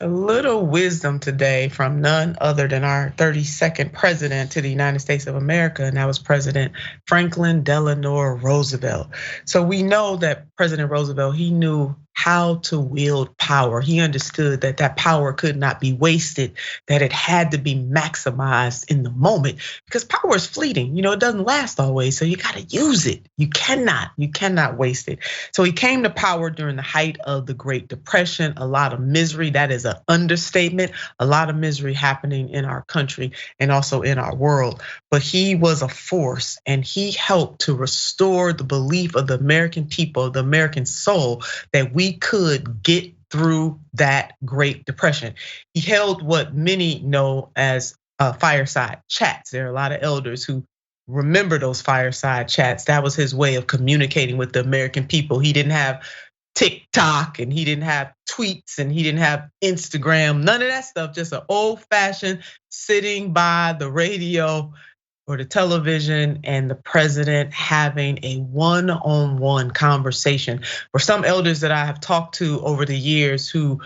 A little wisdom today from none other than our 32nd president to the United States of America, and that was President Franklin Delano Roosevelt. So we know that President Roosevelt, he knew how to wield power. He understood that that power could not be wasted, that it had to be maximized in the moment because power is fleeting. It doesn't last always. So you got to use it. You cannot waste it. So he came to power during the height of the Great Depression, a lot of misery. That is an understatement. A lot of misery happening in our country and also in our world. But he was a force and he helped to restore the belief of the American people, the American soul, that we could get through that Great Depression. He held what many know as fireside chats. There are a lot of elders who remember those fireside chats. That was his way of communicating with the American people. He didn't have TikTok and he didn't have tweets and he didn't have Instagram, none of that stuff, just an old fashioned sitting by the radio or the television and the president having a one-on-one conversation. For some elders that I have talked to over the years who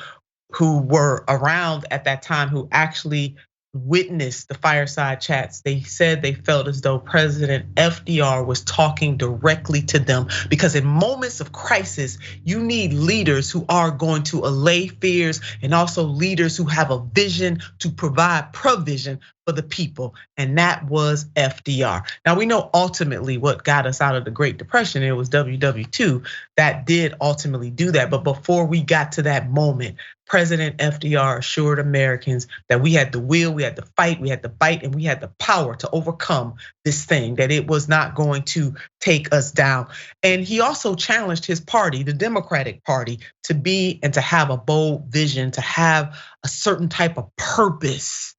were around at that time, who actually witnessed the fireside chats, they said they felt as though President FDR was talking directly to them, because in moments of crisis, you need leaders who are going to allay fears and also leaders who have a vision to provide provision for the people, and that was FDR. Now we know ultimately what got us out of the Great Depression. It was WW2 that did ultimately do that. But before we got to that moment, President FDR assured Americans that we had the will, we had the fight, we had the bite, and we had the power to overcome this thing, that it was not going to take us down. And he also challenged his party, the Democratic Party, to be and to have a bold vision, to have a certain type of purpose.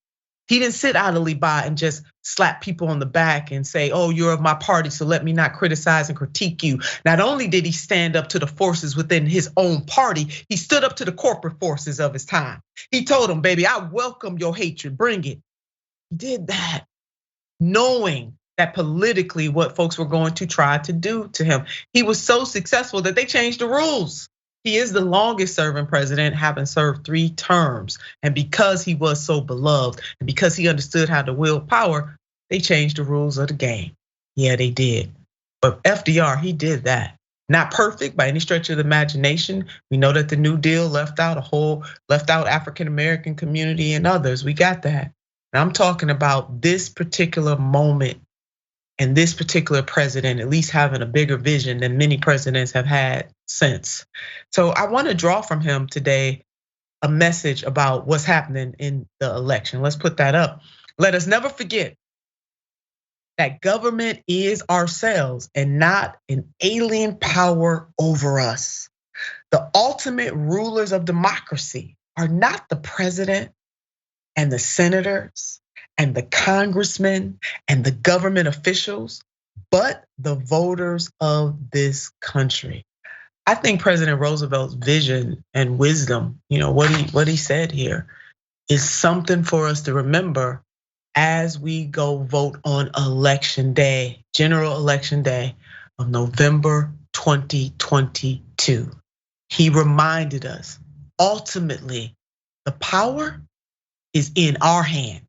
He didn't sit idly by and just slap people on the back and say, oh, you're of my party, so let me not criticize and critique you. Not only did he stand up to the forces within his own party, he stood up to the corporate forces of his time. He told them, baby, I welcome your hatred, bring it. He did that, knowing that politically what folks were going to try to do to him. He was so successful that they changed the rules. He is the longest serving president, having served 3 terms. And because he was so beloved and because he understood how to wield power, they changed the rules of the game. Yeah, they did. But FDR, he did that. Not perfect by any stretch of the imagination. We know that the New Deal left out African-American community and others. We got that. And I'm talking about this particular moment and this particular president at least having a bigger vision than many presidents have had since. So I want to draw from him today a message about what's happening in the election. Let's put that up. Let us never forget that government is ourselves and not an alien power over us. The ultimate rulers of democracy are not the president and the senators and the congressmen and the government officials, but the voters of this country. I think President Roosevelt's vision and wisdom, what he said here, is something for us to remember as we go vote on election day, general election day of November 2022. He reminded us, ultimately, the power is in our hands.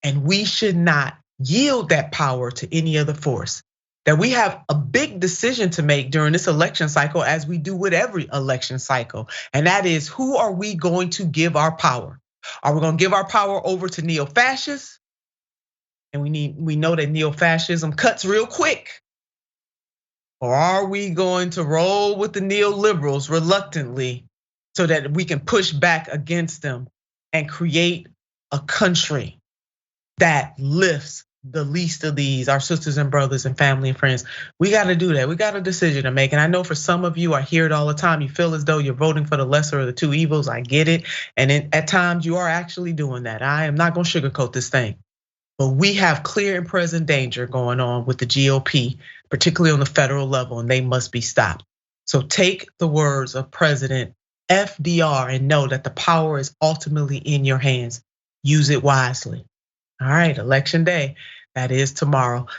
And we should not yield that power to any other force. That we have a big decision to make during this election cycle, as we do with every election cycle. And that is, who are we going to give our power? Are we going to give our power over to neo-fascists? And we know that neo-fascism cuts real quick. Or are we going to roll with the neoliberals reluctantly so that we can push back against them and create a country that lifts the least of these, our sisters and brothers and family and friends? We got to do that. We got a decision to make. And I know for some of you, I hear it all the time. You feel as though you're voting for the lesser of the 2 evils. I get it. And at times you are actually doing that. I am not going to sugarcoat this thing. But we have clear and present danger going on with the GOP, particularly on the federal level, and they must be stopped. So take the words of President FDR and know that the power is ultimately in your hands. Use it wisely. All right, election day, that is tomorrow.